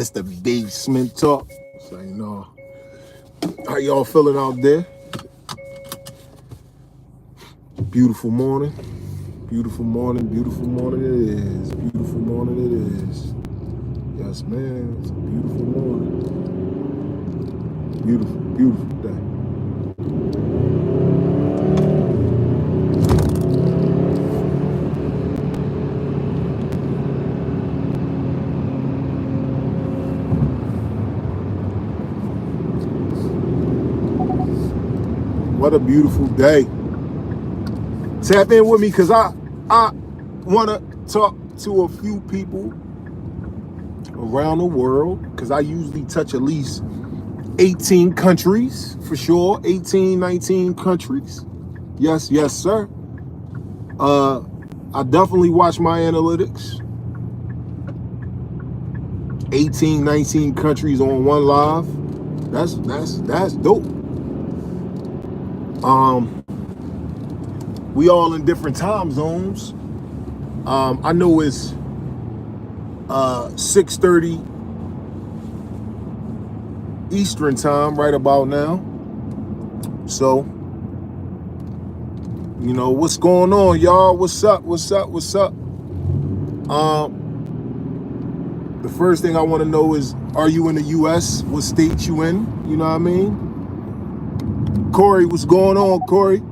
It's the BSMNT Talk. So, how y'all feeling out there? Beautiful morning. Beautiful morning. Beautiful morning it is. Beautiful morning it is. Yes, man. It's a beautiful morning. Beautiful, beautiful day. What a beautiful day. Tap in with me because I want to talk to a few people around the world because I usually touch at least 18 countries for sure. 18, 19 countries. Yes, sir. I definitely watch my analytics. 18, 19 countries on one live. That's dope. We all in different time zones. I know it's 6:30 Eastern time right about now. So, what's going on, y'all? What's up? The first thing I want to know is, are you in the U.S.? What state you in? You know what I mean? Corey, what's going on, Corey?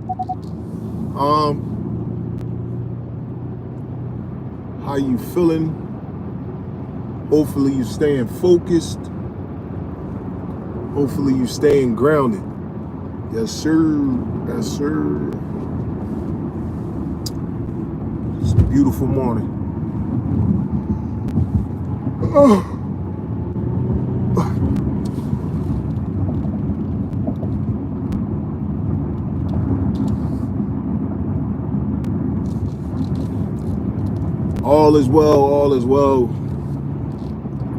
How you feeling? Hopefully you staying focused. Hopefully you staying grounded. Yes, sir. Yes, sir. It's a beautiful morning. All is well, all is well.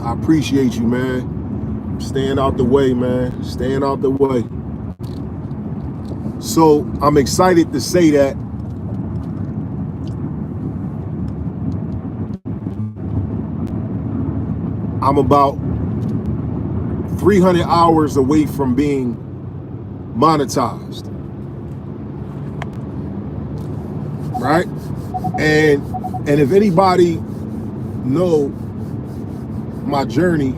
I appreciate you, man. Staying out the way, man. Staying out the way. So I'm excited to say that I'm about 300 hours away from being monetized. Right? And if anybody know my journey,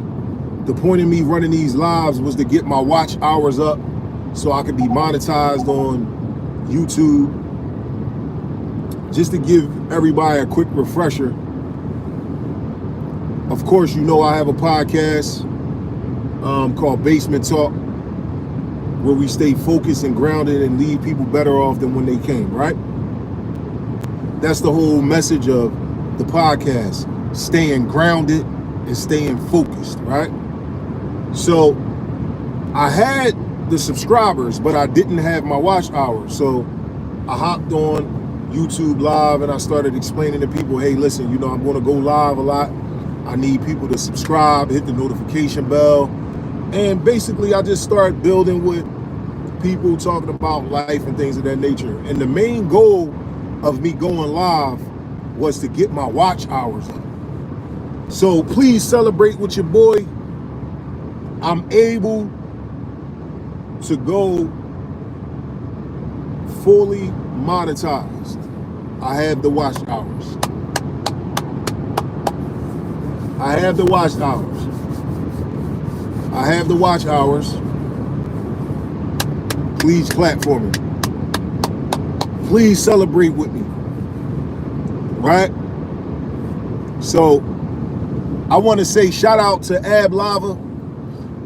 the point of me running these lives was to get my watch hours up so I could be monetized on YouTube. Just to give everybody a quick refresher. Of course, I have a podcast called BSMNT Talk, where we stay focused and grounded and leave people better off than when they came, right? That's the whole message of the podcast, staying grounded and staying focused, right? So I had the subscribers, but I didn't have my watch hours. So I hopped on YouTube Live and I started explaining to people, hey, listen, I'm going to go live a lot. I need people to subscribe, hit the notification bell. And basically, I just started building with people, talking about life and things of that nature. And the main goal of me going live was to get my watch hours up. So please celebrate with your boy. I'm able to go fully monetized. I have the watch hours. I have the watch hours. I have the watch hours. Please clap for me. Please celebrate with me. Right? So I want to say shout out to Ab Lava.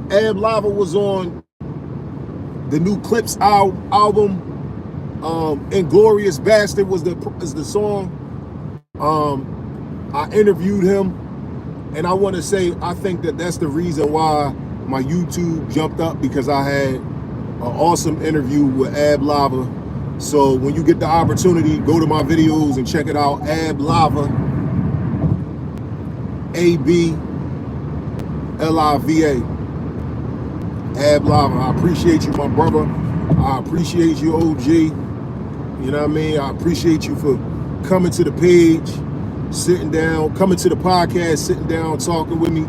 Ab Lava was on the new Clips album. Inglorious Bastard is the song. I interviewed him. And I want to say, I think that's the reason why my YouTube jumped up, because I had an awesome interview with Ab Lava. So when you get the opportunity, go to my videos and check it out. Ab Lava, ABLIVA. Ab Lava. I appreciate you, my brother. I appreciate you, OG. You know what I mean? I appreciate you for coming to the page, sitting down, coming to the podcast, sitting down, talking with me.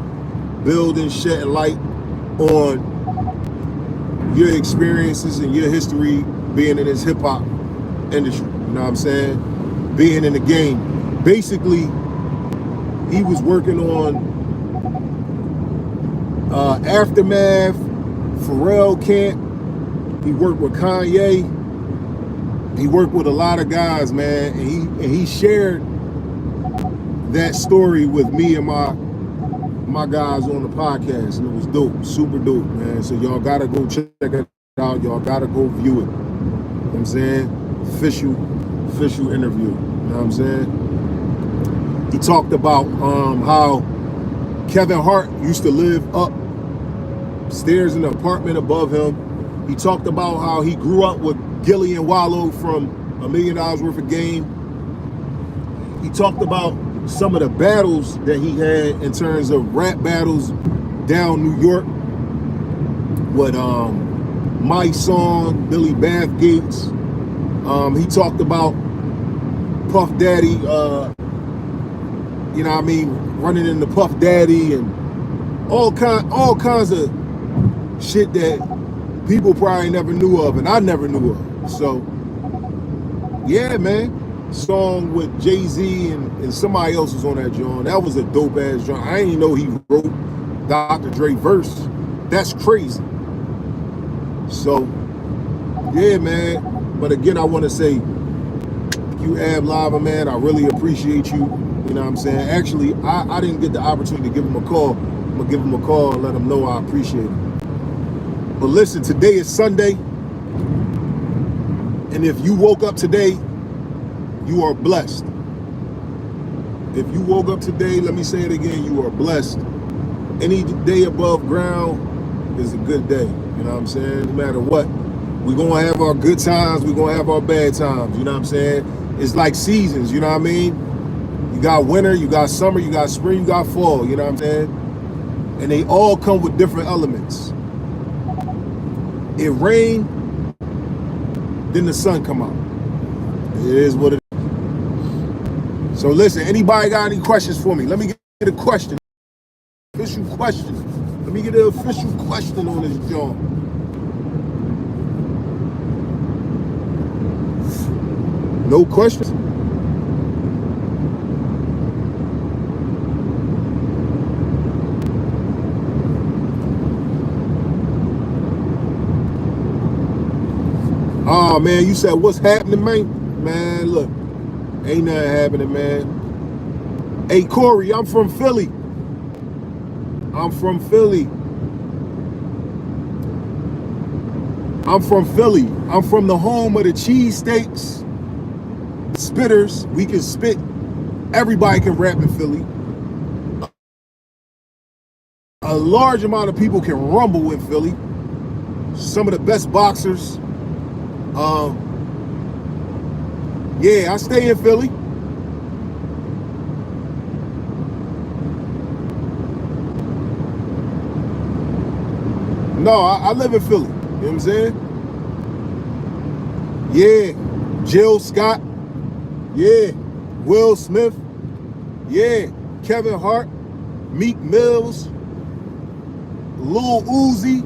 building, shedding light on your experiences and your history being in this hip hop industry. You know what I'm saying? Being in the game. Basically, he was working on Aftermath, Pharrell Camp. He worked with Kanye. He worked with a lot of guys, man, and he shared that story with me and my guys on the podcast, and it was dope, super dope, man. So y'all gotta go check it out. Y'all gotta go view it. You know what I'm saying? Official interview. You know what I'm saying? He talked about how Kevin Hart used to live upstairs in the apartment above him. He talked about how he grew up with Gilly and Wallow from $1 Million Worth of Game. He talked about some of the battles that he had in terms of rap battles down New York with My Song, Billy Bathgates. He talked about Puff Daddy, you know what I mean, running into Puff Daddy and all kinds of shit that people probably never knew of and I never knew of. So yeah, man. Song with Jay-Z and somebody else was on that joint. That was a dope ass joint. I didn't know he wrote Dr. Dre verse. That's crazy. So yeah, man. But again, I want to say you Ab Lava, man. I really appreciate you. You know what I'm saying? Actually, I didn't get the opportunity to give him a call. I'm gonna give him a call and let him know I appreciate him. But listen, today is Sunday, and if you woke up today, you are blessed. If you woke up today, let me say it again, you are blessed. Any day above ground is a good day. You know what I'm saying? No matter what. We're going to have our good times. We're going to have our bad times. You know what I'm saying? It's like seasons. You know what I mean? You got winter, you got summer, you got spring, you got fall. You know what I'm saying? And they all come with different elements. It rain, then the sun come out. It is what it is. So listen, anybody got any questions for me? Let me get a question. Official question. Let me get an official question on this joint. No questions? Oh man, you said what's happening, man? Man, look. Ain't nothing happening, man. Hey, Corey, I'm from Philly. I'm from Philly. I'm from the home of the cheesesteaks, spitters. We can spit. Everybody can rap in Philly. A large amount of people can rumble in Philly. Some of the best boxers. Yeah, I stay in Philly. No, I live in Philly. You know what I'm saying? Yeah. Jill Scott. Yeah. Will Smith. Yeah. Kevin Hart. Meek Mills. Lil Uzi.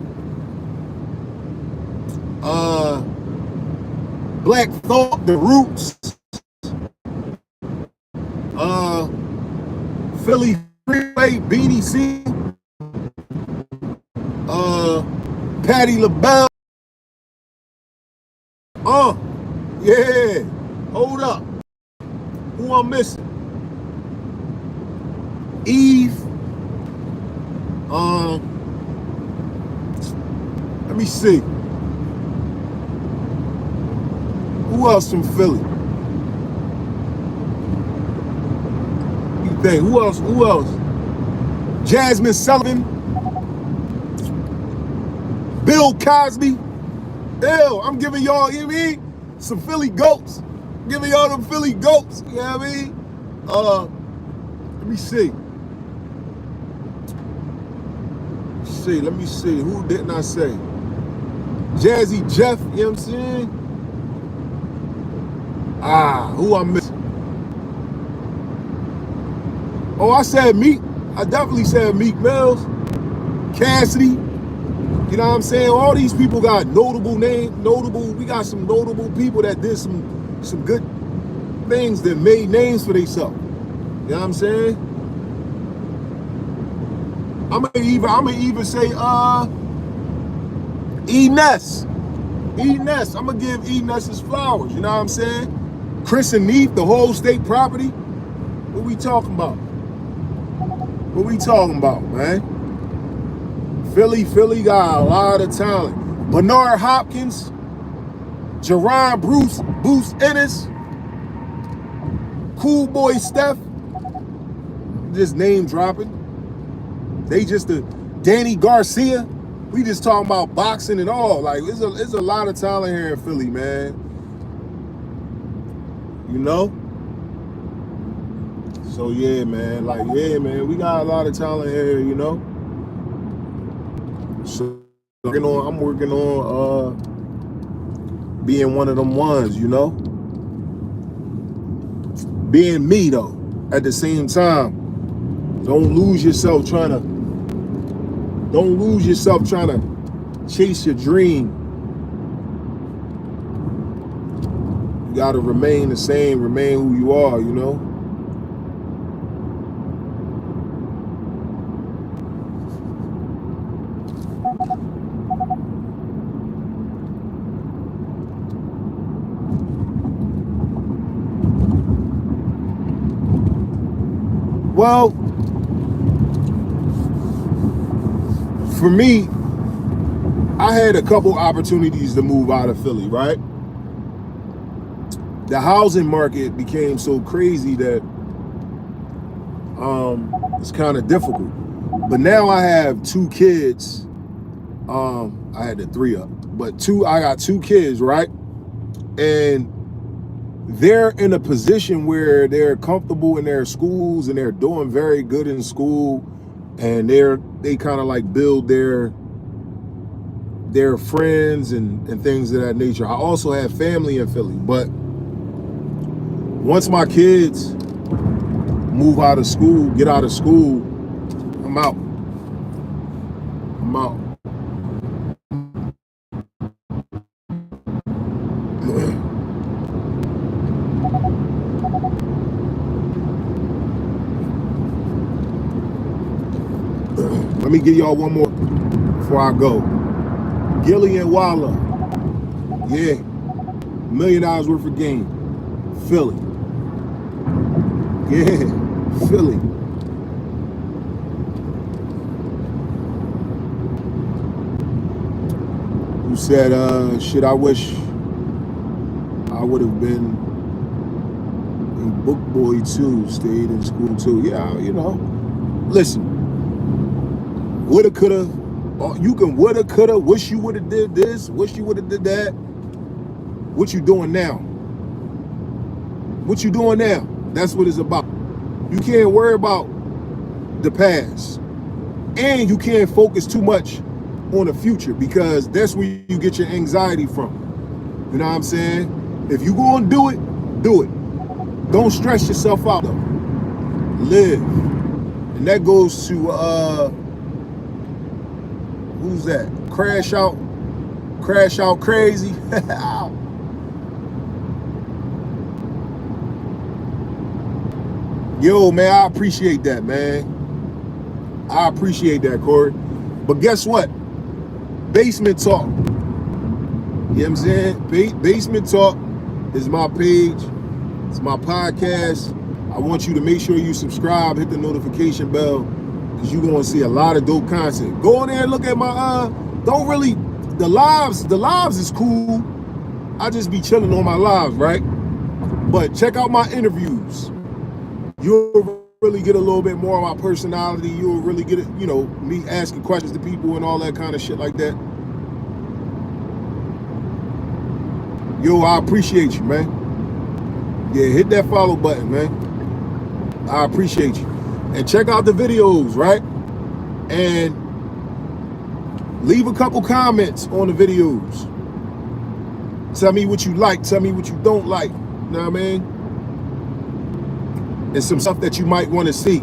Black Thought, The Roots. Philly Freeway, Beanie C. Patti LaBelle. Yeah. Hold up. Who I'm missing? Eve. Let me see. Who else from Philly? You think? Who else? Jasmine Sullivan. Bill Cosby. Ew, I'm giving y'all, you know what I mean? Some Philly goats. I'm giving y'all them Philly goats. You know what I mean? Let me see. Let me see. Who didn't I say? Jazzy Jeff, you know what I'm saying? Who I'm missing? Oh, I said Meek. I definitely said Meek Mills. Cassidy, you know what I'm saying? All these people got we got some notable people that did some good things that made names for themselves. You know what I'm saying? I'm gonna even say E Ness. E Ness. I'm gonna give E Ness his flowers, you know what I'm saying? Chris and Neef, the whole state property. What we talking about? What we talking about, man? Philly got a lot of talent. Bernard Hopkins, Jerron Bruce Ennis, Cool Boy Steph, just name dropping. They just Danny Garcia. We just talking about boxing and all. Like, there's a lot of talent here in Philly, man. You know? So yeah, man. Like, yeah, man. We got a lot of talent here, you know? So I'm working on being one of them ones, you know? Being me though, at the same time. Don't lose yourself trying to chase your dream. You gotta remain the same, remain who you are, you know? Well, for me, I had a couple opportunities to move out of Philly, right? The housing market became so crazy that it's kind of difficult. But now I have 2 kids. I had the 3 up, but I got 2 kids, right? And they're in a position where they're comfortable in their schools and they're doing very good in school, and they kind of like build their friends and things of that nature. I also have family in Philly, but once my kids move out of school, get out of school, I'm out. Let me give y'all one more before I go. Gillian Waller. Yeah. $1 million worth of game. Philly. Yeah. Philly. Who said, shit, I wish I would have been a book boy too, stayed in school too. Yeah, you know. Listen. Woulda, coulda. You can woulda, coulda, wish you would have did this, wish you would have did that. What you doing now? What you doing now? That's what it's about. You can't worry about the past. And you can't focus too much on the future, because that's where you get your anxiety from. You know what I'm saying? If you gonna do it, do it. Don't stress yourself out though. Live. And that goes to who's that? Crash out crazy. Yo, man, I appreciate that, man. I appreciate that, Corey. But guess what? Basement Talk. You know what I'm saying? Basement Talk is my page. It's my podcast. I want you to make sure you subscribe, hit the notification bell, because you're going to see a lot of dope content. Go in there and look at my, the lives is cool. I just be chilling on my lives, right? But check out my interviews. You'll really get a little bit more of my personality. You'll really get it, you know, me asking questions to people and all that kind of shit like that. Yo, I appreciate you, man. Yeah, hit that follow button, man. I appreciate you. And check out the videos, right? And leave a couple comments on the videos. Tell me what you like. Tell me what you don't like. You know what I mean? And some stuff that you might want to see.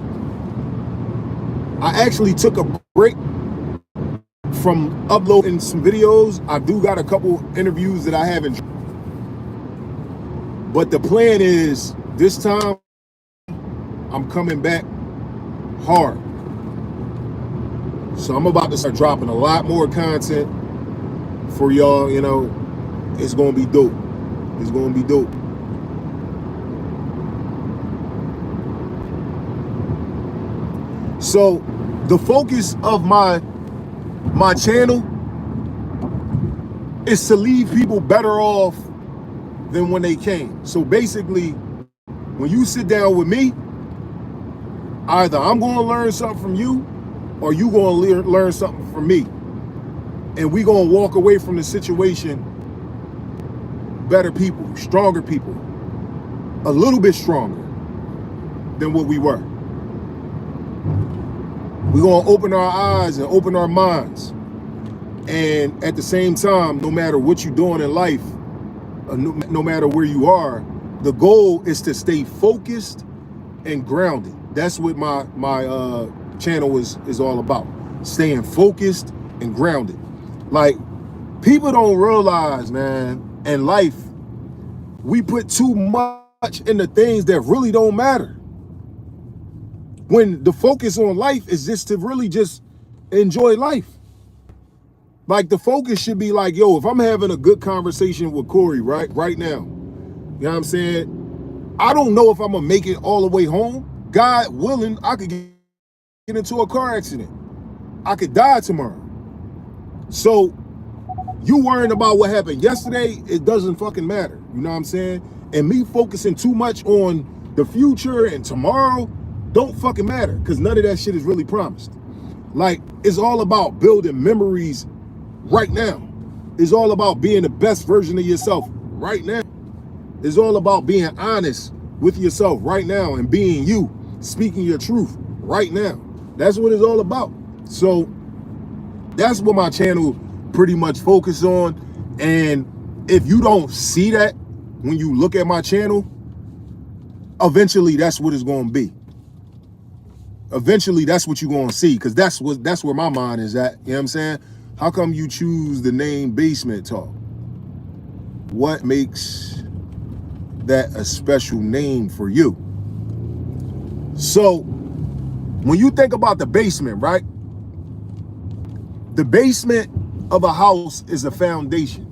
I actually took a break from uploading some videos. I do got a couple interviews that I haven't. But the plan is this time I'm coming back hard. So I'm about to start dropping a lot more content for y'all. You know, it's going to be dope. It's going to be dope. So the focus of my channel is to leave people better off than when they came. So basically, when you sit down with me, either I'm going to learn something from you or you going to learn something from me. And we going to walk away from the situation better people, stronger people, a little bit stronger than what we were. We're going to open our eyes and open our minds. And at the same time, no matter what you're doing in life, no matter where you are, the goal is to stay focused and grounded. That's what my channel is all about. Staying focused and grounded. Like, people don't realize, man, in life, we put too much into things that really don't matter. When the focus on life is just to really just enjoy life. Like, the focus should be like, yo, if I'm having a good conversation with Corey right now, you know what I'm saying? I don't know if I'm going to make it all the way home. God willing, I could get into a car accident. I could die tomorrow. So you worrying about what happened yesterday, it doesn't fucking matter. You know what I'm saying? And me focusing too much on the future and tomorrow don't fucking matter, because none of that shit is really promised. Like, it's all about building memories right now. It's all about being the best version of yourself right now. It's all about being honest with yourself right now and being you, speaking your truth right now. That's what it's all about. So that's what my channel pretty much focus on. And if you don't see that when you look at my channel, eventually that's what it's going to be. Eventually that's what you're going to see, because that's where my mind is at. You know what I'm saying? How come you choose the name Basement Talk? What makes that a special name for you? So when you think about the basement, right? The basement of a house is a foundation,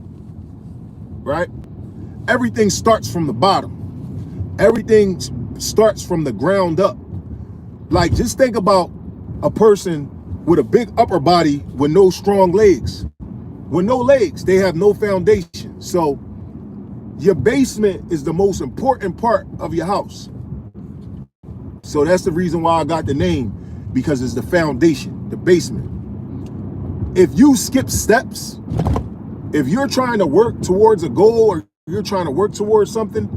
right? Everything starts from the bottom. Everything starts from the ground up. Like, just think about a person with a big upper body with no strong legs. With no legs, they have no foundation. So your basement is the most important part of your house. So that's the reason why I got the name, because it's the foundation, the basement. If you skip steps, if you're trying to work towards a goal or you're trying to work towards something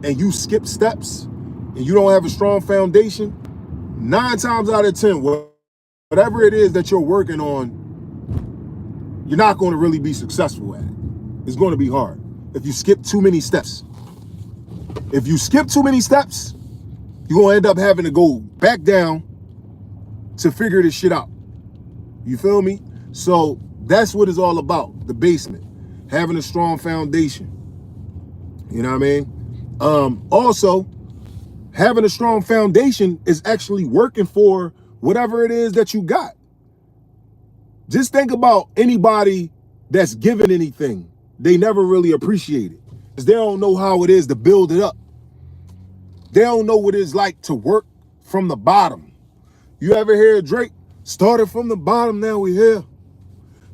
and you skip steps and you don't have a strong foundation, 9 times out of 10, whatever it is that you're working on, you're not going to really be successful at it. It's going to be hard if you skip too many steps. If you skip too many steps, you're going to end up having to go back down to figure this shit out. You feel me? So that's what it's all about, the basement. Having a strong foundation. You know what I mean? Also, having a strong foundation is actually working for whatever it is that you got. Just think about anybody that's given anything. They never really appreciate it, because they don't know how it is to build it up. They don't know what it's like to work from the bottom. You ever hear Drake? Started from the bottom, now we here.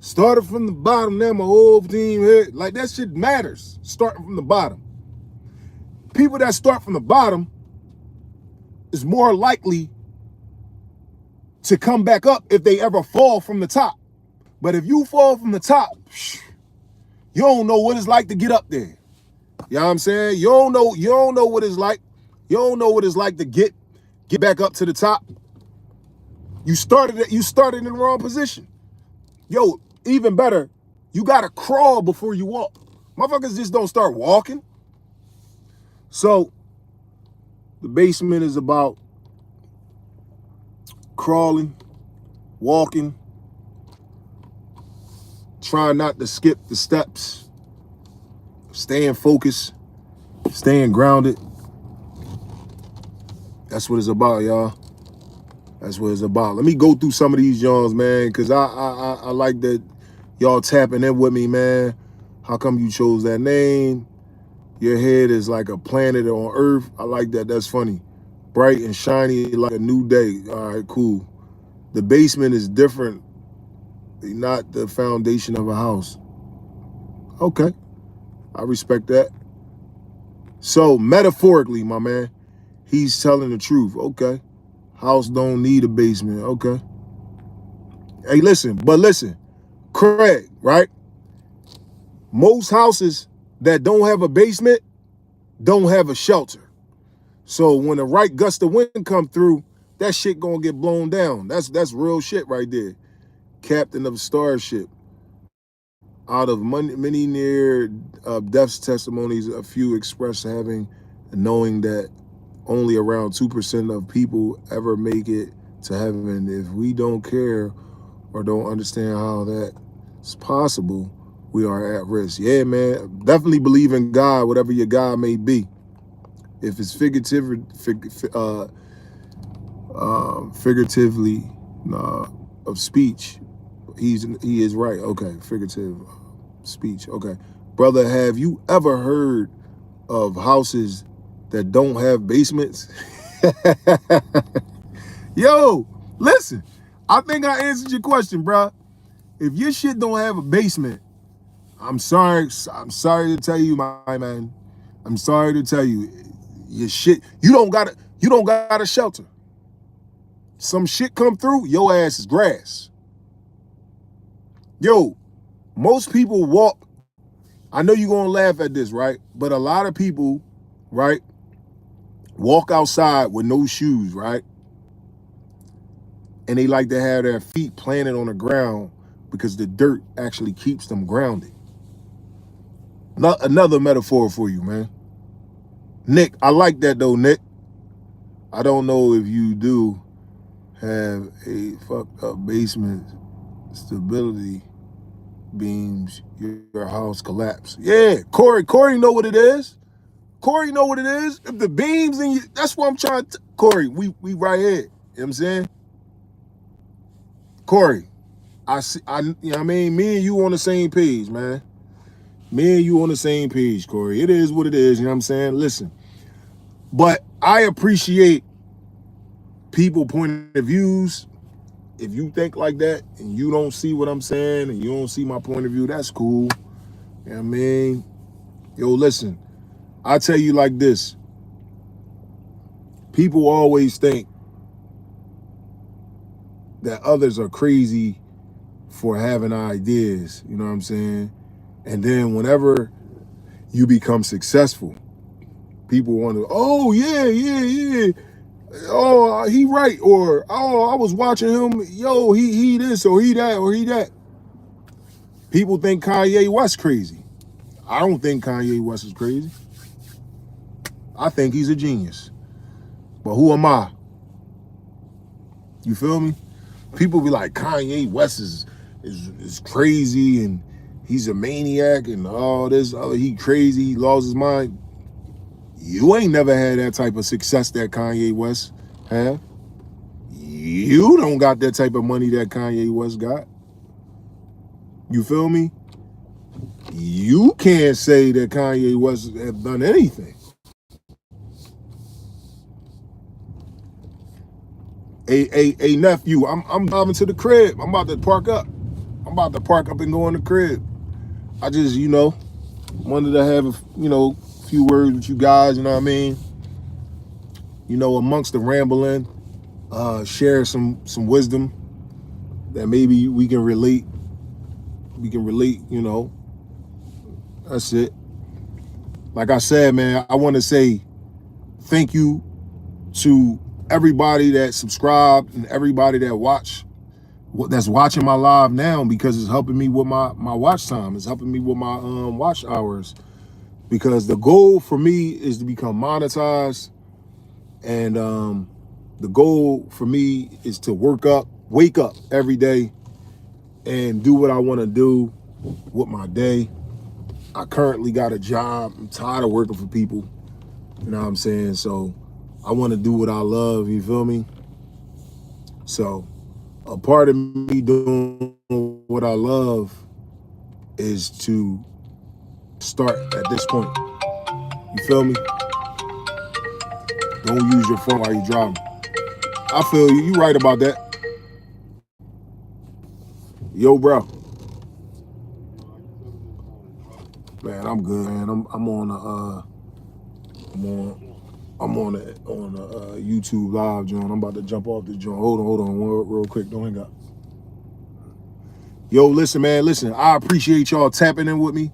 Started from the bottom, now my whole team here. Like, that shit matters, starting from the bottom. People that start from the bottom is more likely to come back up if they ever fall from the top. But if you fall from the top, you don't know what it's like to get up there. You know what I'm saying? You don't know what it's like. You don't know what it's like to get back up to the top. You started in the wrong position. Yo, even better, you gotta crawl before you walk. Motherfuckers just don't start walking. So the basement is about crawling, walking, trying not to skip the steps, staying focused, staying grounded. That's what it's about, y'all. That's what it's about. Let me go through some of these Johns, man, because I like that y'all tapping in with me, man. How come you chose that name? Your head is like a planet on Earth. I like that. That's funny. Bright and shiny like a new day. All right, cool. The basement is different, not the foundation of a house. Okay, I respect that. So metaphorically, my man, he's telling the truth. Okay. House don't need a basement. Okay. Hey, listen, Craig, right? Most houses that don't have a basement don't have a shelter. So when the right gust of wind come through, that shit gonna get blown down. That's real shit right there. Captain of Starship. Out of many near death testimonies, a few express knowing that only around 2% of people ever make it to heaven. If we don't care or don't understand how that's possible, we are at risk. Yeah, man, definitely believe in God, whatever your God may be. If it's figuratively of speech, he is right. Okay, figurative speech. Okay, brother, have you ever heard of houses that don't have basements? Yo, listen, I think I answered your question, bro. If your shit don't have a basement, I'm sorry to tell you, my man. I'm sorry to tell you, your shit, you don't got a shelter. Some shit come through, your ass is grass. Yo, most people walk, I know you're gonna laugh at this, right? But a lot of people, right, walk outside with no shoes, right? And they like to have their feet planted on the ground because the dirt actually keeps them grounded. Another metaphor for you, man. Nick, I like that though, Nick. I don't know if you do have a fucked up basement stability beams, your house collapse. Yeah, Corey know what it is. Corey know what it is. If the beams in you, that's what I'm trying to, Corey, we right here. You know what I'm saying? Corey, you know what I mean? Me and you on the same page, man. Me and you on the same page, Corey. It is what it is, you know what I'm saying? Listen, but I appreciate people point of views. If you think like that and you don't see what I'm saying and you don't see my point of view, that's cool. You know what I mean? Yo, listen, I tell you like this. People always think that others are crazy for having ideas, you know what I'm saying? And then whenever you become successful, people want to, oh, yeah. Oh, he right. Or, oh, I was watching him. Yo, he this or he that. People think Kanye West crazy. I don't think Kanye West is crazy. I think he's a genius. But who am I? You feel me? People be like, Kanye West is crazy and he's a maniac and all this other, he crazy, he lost his mind. You ain't never had that type of success that Kanye West have. You don't got that type of money that Kanye West got. You feel me? You can't say that Kanye West have done anything. Hey, nephew, I'm driving to the crib. I'm about to park up. I'm about to park up and go in the crib. I just, wanted to have a few words with you guys, you know what I mean? Amongst the rambling, share some wisdom that maybe we can relate. That's it. Like I said, man, I want to say thank you to everybody that subscribed and everybody that's watching my live now, because it's helping me with my watch time. It's helping me with my watch hours, because the goal for me is to become monetized, and the goal for me is to wake up every day and do what I want to do with my day. I currently got a job. I'm tired of working for people. You know what I'm saying? So I want to do what I love, you feel me? So a part of me doing what I love is to start at this point. You feel me? Don't use your phone while you're driving. I feel you. You right about that. Yo, bro. Man, I'm good, man. I'm on the YouTube live joint. I'm about to jump off the joint. Hold on, real quick. Don't hang up. Yo, listen, man. Listen, I appreciate y'all tapping in with me.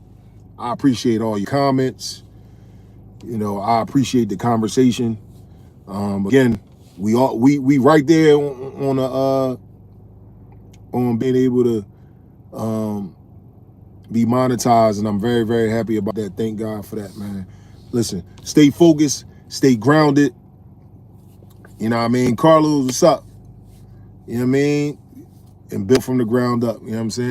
I appreciate all your comments. You know, I appreciate the conversation. Again, we right there on being able to be monetized, and I'm very, very happy about that. Thank God for that, man. Listen, stay focused, stay grounded. You know what I mean? Carlos, what's up? You know what I mean? And build from the ground up. You know what I'm saying?